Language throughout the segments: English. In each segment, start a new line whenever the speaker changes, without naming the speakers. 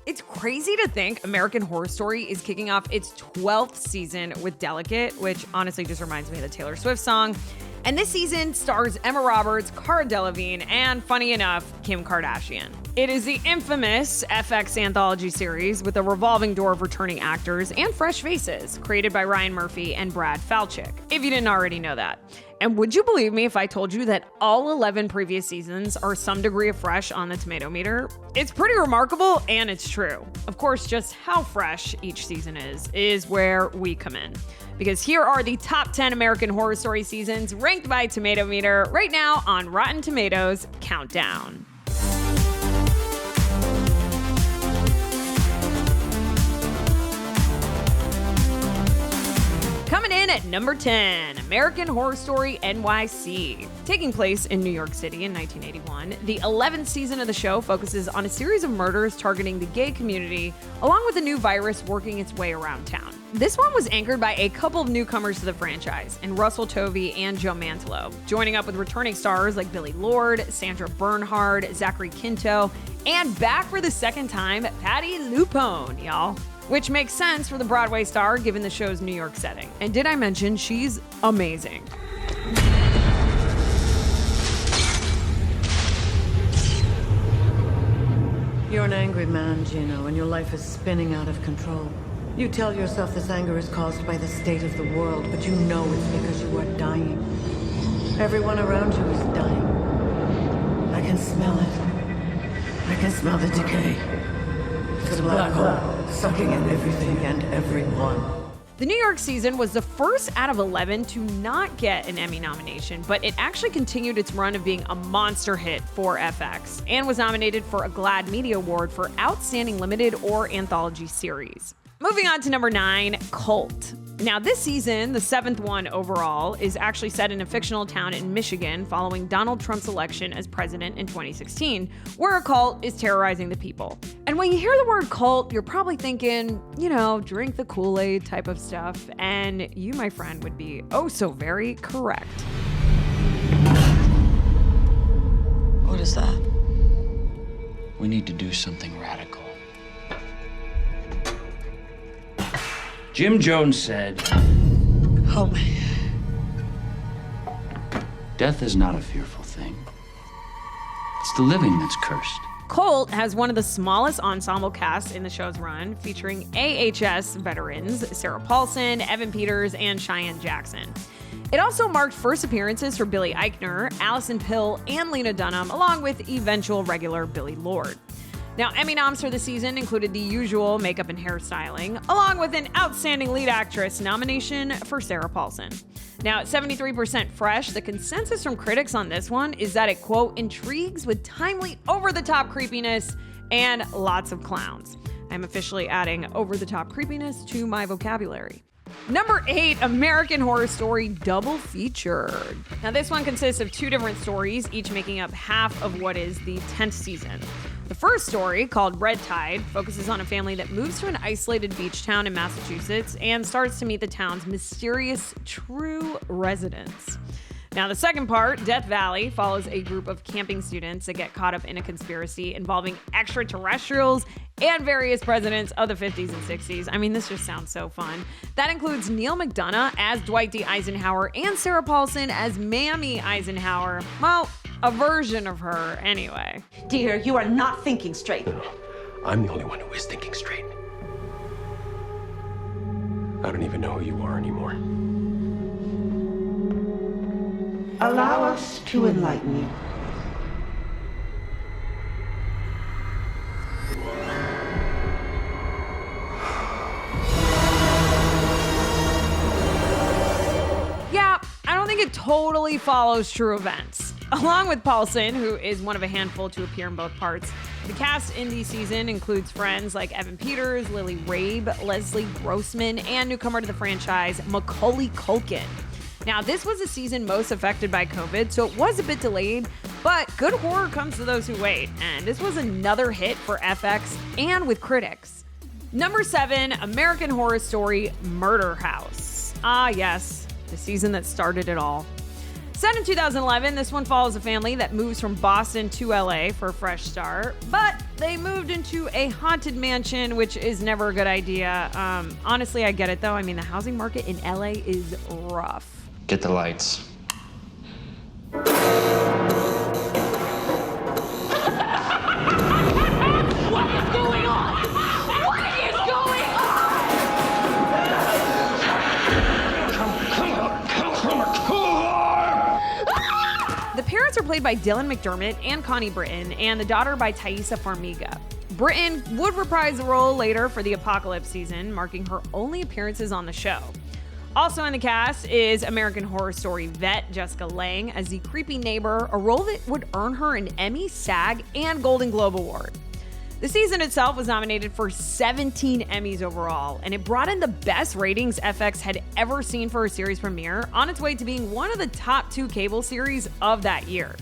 It's crazy to think American Horror Story is kicking off its 12th season with Delicate, which honestly just reminds me of the Taylor Swift song. And this season stars Emma Roberts, Cara Delevingne, and funny enough, Kim Kardashian. It is the infamous FX anthology series with a revolving door of returning actors and fresh faces, created by Ryan Murphy and Brad Falchuk, if you didn't already know that. And would you believe me if I told you that all 11 previous seasons are some degree of fresh on the tomato meter? It's pretty remarkable, and it's true. Of course, just how fresh each season is where we come in. Because here are the top 10 American Horror Story seasons ranked by Tomato Meter right now on Rotten Tomatoes Countdown. Coming in at number 10, American Horror Story NYC. Taking place in New York City in 1981, the 11th season of the show focuses on a series of murders targeting the gay community, along with a new virus working its way around town. This one was anchored by a couple of newcomers to the franchise, in Russell Tovey and Joe Mantello, joining up with returning stars like Billy Lord, Sandra Bernhard, Zachary Quinto, and back for the second time, Patti LuPone, y'all. Which makes sense for the Broadway star given the show's New York setting. And did I mention she's amazing?
You're an angry man, Gino, and your life is spinning out of control. You tell yourself this anger is caused by the state of the world, but you know it's because you are dying. Everyone around you is dying. I can smell it. I can smell the decay. It's a black hole, sucking in everything and everyone.
The New York season was the first out of 11 to not get an Emmy nomination, but it actually continued its run of being a monster hit for FX and was nominated for a GLAAD Media Award for Outstanding Limited or Anthology Series. Moving on to number 9, Cult. Now, this season, the 7th one overall, is actually set in a fictional town in Michigan following Donald Trump's election as president in 2016, where a cult is terrorizing the people. And when you hear the word cult, you're probably thinking, drink the Kool-Aid type of stuff. And you, my friend, would be oh so very correct.
What is that?
We need to do something radical. Jim Jones said,
Help me.
death is not a fearful thing. It's the living that's cursed.
Cult has one of the smallest ensemble casts in the show's run, featuring AHS veterans Sarah Paulson, Evan Peters, and Cheyenne Jackson. It also marked first appearances for Billy Eichner, Allison Pill, and Lena Dunham, along with eventual regular Billy Lord. Now, Emmy noms for the season included the usual makeup and hairstyling, along with an Outstanding Lead Actress nomination for Sarah Paulson. Now, at 73% fresh, the consensus from critics on this one is that it, quote, intrigues with timely over-the-top creepiness and lots of clowns. I'm officially adding over-the-top creepiness to my vocabulary. Number 8, American Horror Story Double Feature. Now, this one consists of 2 different stories, each making up half of what is the 10th season. The first story, called Red Tide, focuses on a family that moves to an isolated beach town in Massachusetts and starts to meet the town's mysterious true residents. Now, the second part, Death Valley, follows a group of camping students that get caught up in a conspiracy involving extraterrestrials and various presidents of the 50s and 60s. I mean, this just sounds so fun. That includes Neil McDonough as Dwight D. Eisenhower and Sarah Paulson as Mammy Eisenhower. Well, a version of her, anyway.
Dear, you are not thinking straight.
No, I'm the only one who is thinking straight. I don't even know who you are anymore.
Allow us to enlighten you.
Yeah, I don't think it totally follows true events. Along with Paulson, who is one of a handful to appear in both parts, the cast in the season includes friends like Evan Peters, Lily Rabe, Leslie Grossman, and newcomer to the franchise, Macaulay Culkin. Now, this was the season most affected by COVID, so it was a bit delayed, but good horror comes to those who wait, and this was another hit for FX and with critics. Number 7, American Horror Story Murder House. Ah, yes, the season that started it all. Set in 2011, this one follows a family that moves from Boston to LA for a fresh start, but they moved into a haunted mansion, which is never a good idea. Honestly, I get it though. I mean, the housing market in LA is rough.
Get the lights.
The parents are played by Dylan McDermott and Connie Britton, and the daughter by Thaisa Farmiga. Britton would reprise the role later for the Apocalypse season, marking her only appearances on the show. Also in the cast is American Horror Story vet Jessica Lange as the creepy neighbor, a role that would earn her an Emmy, SAG, and Golden Globe Award. The season itself was nominated for 17 Emmys overall, and it brought in the best ratings FX had ever seen for a series premiere, on its way to being one of the top 2 cable series of that year.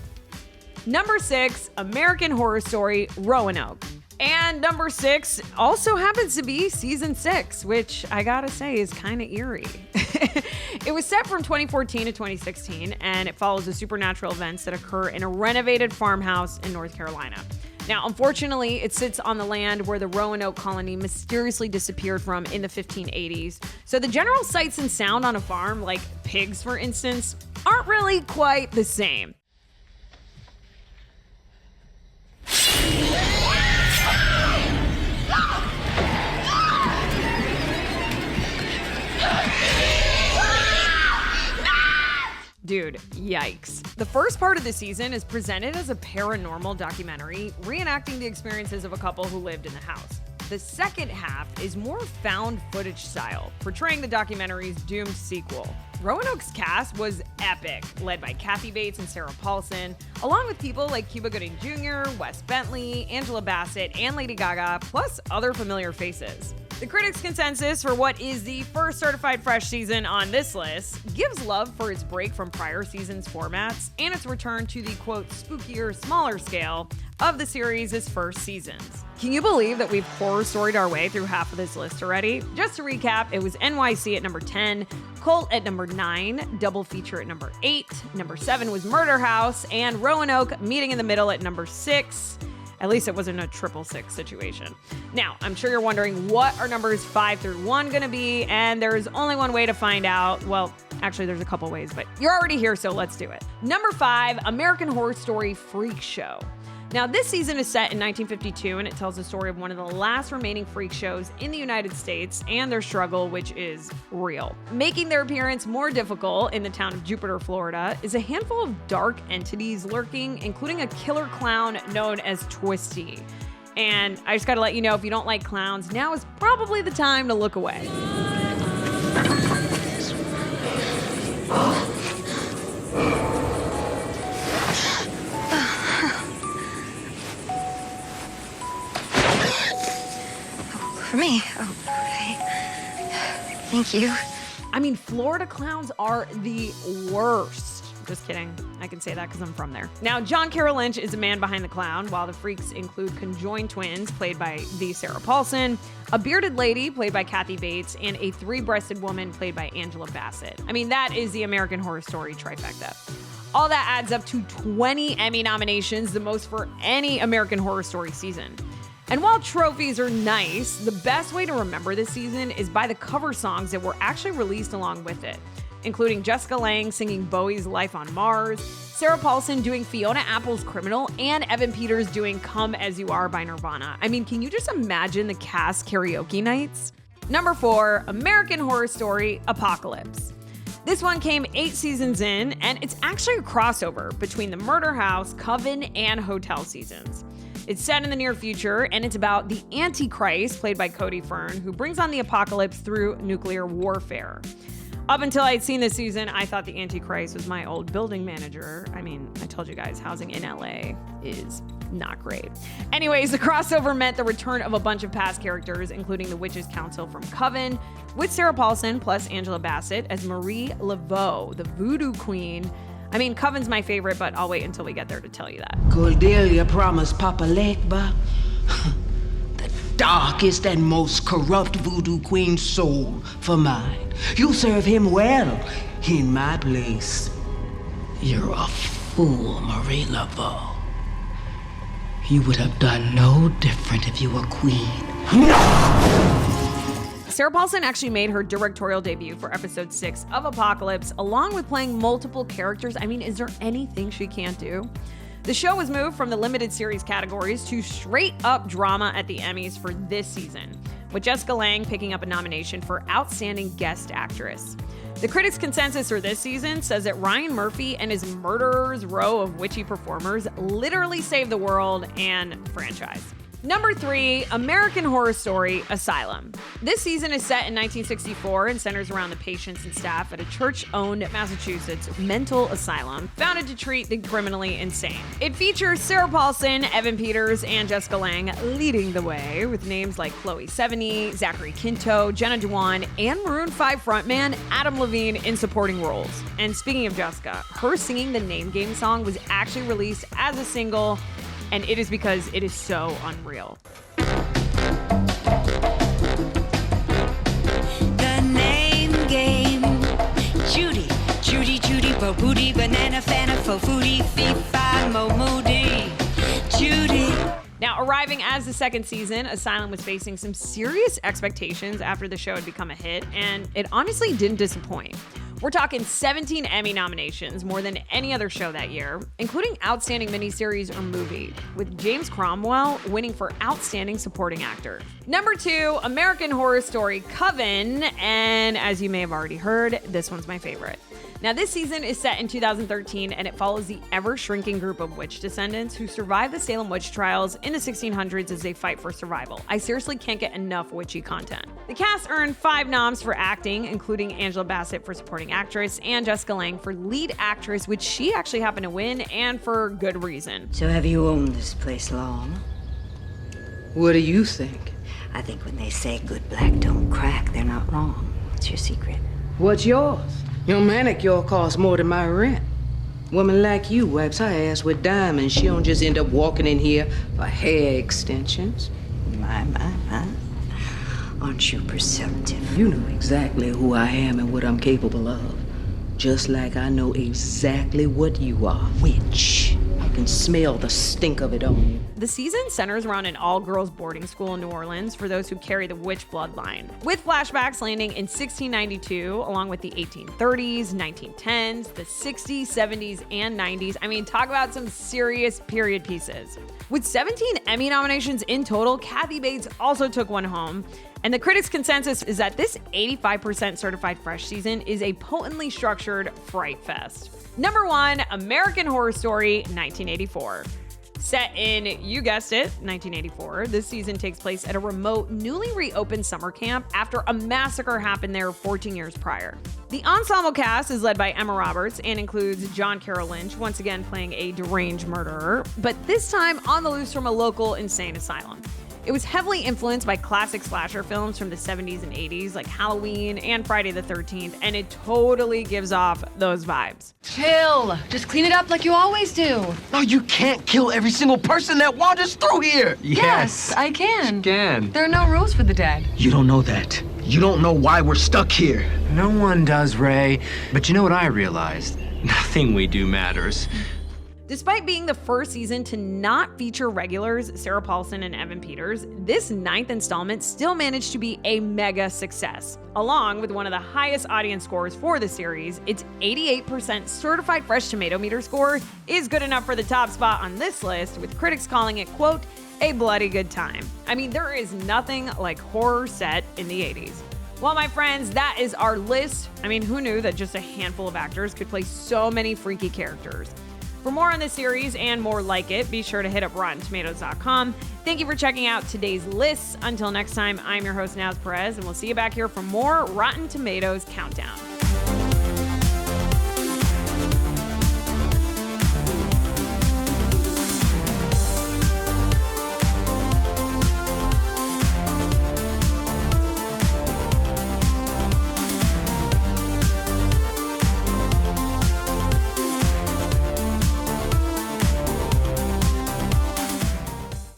Number 6, American Horror Story Rowan Oak. And number 6 also happens to be season 6, which I gotta say is kind of eerie. It was set from 2014 to 2016, and it follows the supernatural events that occur in a renovated farmhouse in North Carolina. Now, unfortunately, it sits on the land where the Rowan Oak colony mysteriously disappeared from in the 1580s. So the general sights and sound on a farm, like pigs for instance, aren't really quite the same. Dude, yikes. The first part of the season is presented as a paranormal documentary reenacting the experiences of a couple who lived in the house. The second half is more found footage style, portraying the documentary's doomed sequel. Rowan Oak's cast was epic, led by Kathy Bates and Sarah Paulson, along with people like Cuba Gooding Jr., Wes Bentley, Angela Bassett, and Lady Gaga, plus other familiar faces. The critics' consensus for what is the first certified fresh season on this list gives love for its break from prior seasons' formats and its return to the, quote, spookier, smaller scale of the series' first seasons. Can you believe that we've horror-storied our way through half of this list already? Just to recap, it was NYC at number 10, Cult at number 9, Double Feature at number 8, number 7 was Murder House, and Rowan Oak meeting in the middle at number 6. At least it wasn't a 666 situation. Now, I'm sure you're wondering what are numbers 5 through 1 gonna be, and there's only one way to find out. Well, actually there's a couple ways, but you're already here, so let's do it. Number 5, American Horror Story Freak Show. Now, this season is set in 1952, and it tells the story of one of the last remaining freak shows in the United States and their struggle, which is real. Making their appearance more difficult in the town of Jupiter, Florida, is a handful of dark entities lurking, including a killer clown known as Twisty. And I just gotta let you know, if you don't like clowns, now is probably the time to look away.
For me? Oh, okay. Thank you.
I mean, Florida clowns are the worst. Just kidding. I can say that because I'm from there. Now, John Carroll Lynch is the man behind the clown, while the freaks include conjoined twins, played by the Sarah Paulson, a bearded lady, played by Kathy Bates, and a three-breasted woman, played by Angela Bassett. I mean, that is the American Horror Story trifecta. All that adds up to 20 Emmy nominations, the most for any American Horror Story season. And while trophies are nice, the best way to remember this season is by the cover songs that were actually released along with it, including Jessica Lange singing Bowie's Life on Mars, Sarah Paulson doing Fiona Apple's Criminal, and Evan Peters doing Come As You Are by Nirvana. I mean, can you just imagine the cast karaoke nights? Number 4, American Horror Story Apocalypse. This one came 8 seasons in, and it's actually a crossover between the Murder House, Coven, and Hotel seasons. It's set in the near future, and it's about the Antichrist, played by Cody Fern, who brings on the apocalypse through nuclear warfare. Up until I'd seen this season, I thought the Antichrist was my old building manager. I mean, I told you guys, housing in LA is not great. Anyways, the crossover meant the return of a bunch of past characters, including the Witches' Council from Coven, with Sarah Paulson plus Angela Bassett as Marie Laveau, the voodoo queen. I mean, Coven's my favorite, but I'll wait until we get there to tell you that.
Cordelia promised Papa Legba the darkest and most corrupt voodoo queen's soul for mine. You serve him well in my place. You're a fool, Marie Laveau. You would have done no different if you were queen.
Sarah Paulson actually made her directorial debut for episode 6 of Apocalypse, along with playing multiple characters. I mean, is there anything she can't do? The show was moved from the limited series categories to straight up drama at the Emmys for this season, with Jessica Lange picking up a nomination for Outstanding Guest Actress. The critics' consensus for this season says that Ryan Murphy and his murderer's row of witchy performers literally saved the world and franchise. Number 3, American Horror Story Asylum. This season is set in 1964 and centers around the patients and staff at a church-owned Massachusetts mental asylum founded to treat the criminally insane. It features Sarah Paulson, Evan Peters, and Jessica Lange leading the way, with names like Chloe Sevigny, Zachary Quinto, Jenna Dewan, and Maroon 5 frontman Adam Levine in supporting roles. And speaking of Jessica, her singing the Name Game song was actually released as a single, and it is because it is so unreal.
The Name Game. Judy, Judy, Judy, Bo Booty, Banana, Fana, Fo Foodie, Fee, Fi, Mo Moody. Judy.
Now, arriving as the second season, Asylum was facing some serious expectations after the show had become a hit, and it honestly didn't disappoint. We're talking 17 Emmy nominations, more than any other show that year, including Outstanding Miniseries or Movie, with James Cromwell winning for Outstanding Supporting Actor. Number 2, American Horror Story Coven, and as you may have already heard, this one's my favorite. Now, this season is set in 2013, and it follows the ever-shrinking group of witch descendants who survived the Salem witch trials in the 1600s as they fight for survival. I seriously can't get enough witchy content. The cast earned 5 noms for acting, including Angela Bassett for Supporting Actress and Jessica Lange for Lead Actress, which she actually happened to win, and for good reason.
So have you owned this place long?
What do you think?
I think when they say good black don't crack, they're not wrong. What's your secret?
What's yours? Your manicure costs more than my rent. Woman like you wipes her ass with diamonds. She don't just end up walking in here for hair extensions.
My. Aren't you perceptive?
You know exactly who I am and what I'm capable of. Just like I know exactly what you are. Witch. I can smell the stink of it on you.
The season centers around an all-girls boarding school in New Orleans for those who carry the witch bloodline, with flashbacks landing in 1692, along with the 1830s, 1910s, the 60s, 70s, and 90s. I mean, talk about some serious period pieces. With 17 Emmy nominations in total, Kathy Bates also took one home. And the critics' consensus is that this 85% certified fresh season is a potently structured fright fest. Number 1, American Horror Story 1984. Set in, you guessed it, 1984, this season takes place at a remote, newly reopened summer camp after a massacre happened there 14 years prior. The ensemble cast is led by Emma Roberts and includes John Carroll Lynch, once again playing a deranged murderer, but this time on the loose from a local insane asylum. It was heavily influenced by classic slasher films from the 70s and 80s like Halloween and Friday the 13th, and it totally gives off those vibes.
Chill. Just clean it up like you always do.
No, you can't kill every single person that wanders through here.
Yes, I can.
You can.
There are no rules for the dead.
You don't know that. You don't know why we're stuck here.
No one does, Ray. But you know what I realized? Nothing we do matters.
Despite being the first season to not feature regulars Sarah Paulson and Evan Peters, this 9th installment still managed to be a mega success. Along with one of the highest audience scores for the series, its 88% certified fresh tomato meter score is good enough for the top spot on this list, with critics calling it, quote, a bloody good time. I mean, there is nothing like horror set in the 80s. Well, my friends, that is our list. I mean, who knew that just a handful of actors could play so many freaky characters? For more on this series and more like it, be sure to hit up RottenTomatoes.com. Thank you for checking out today's lists. Until next time, I'm your host, Naz Perez, and we'll see you back here for more Rotten Tomatoes Countdown.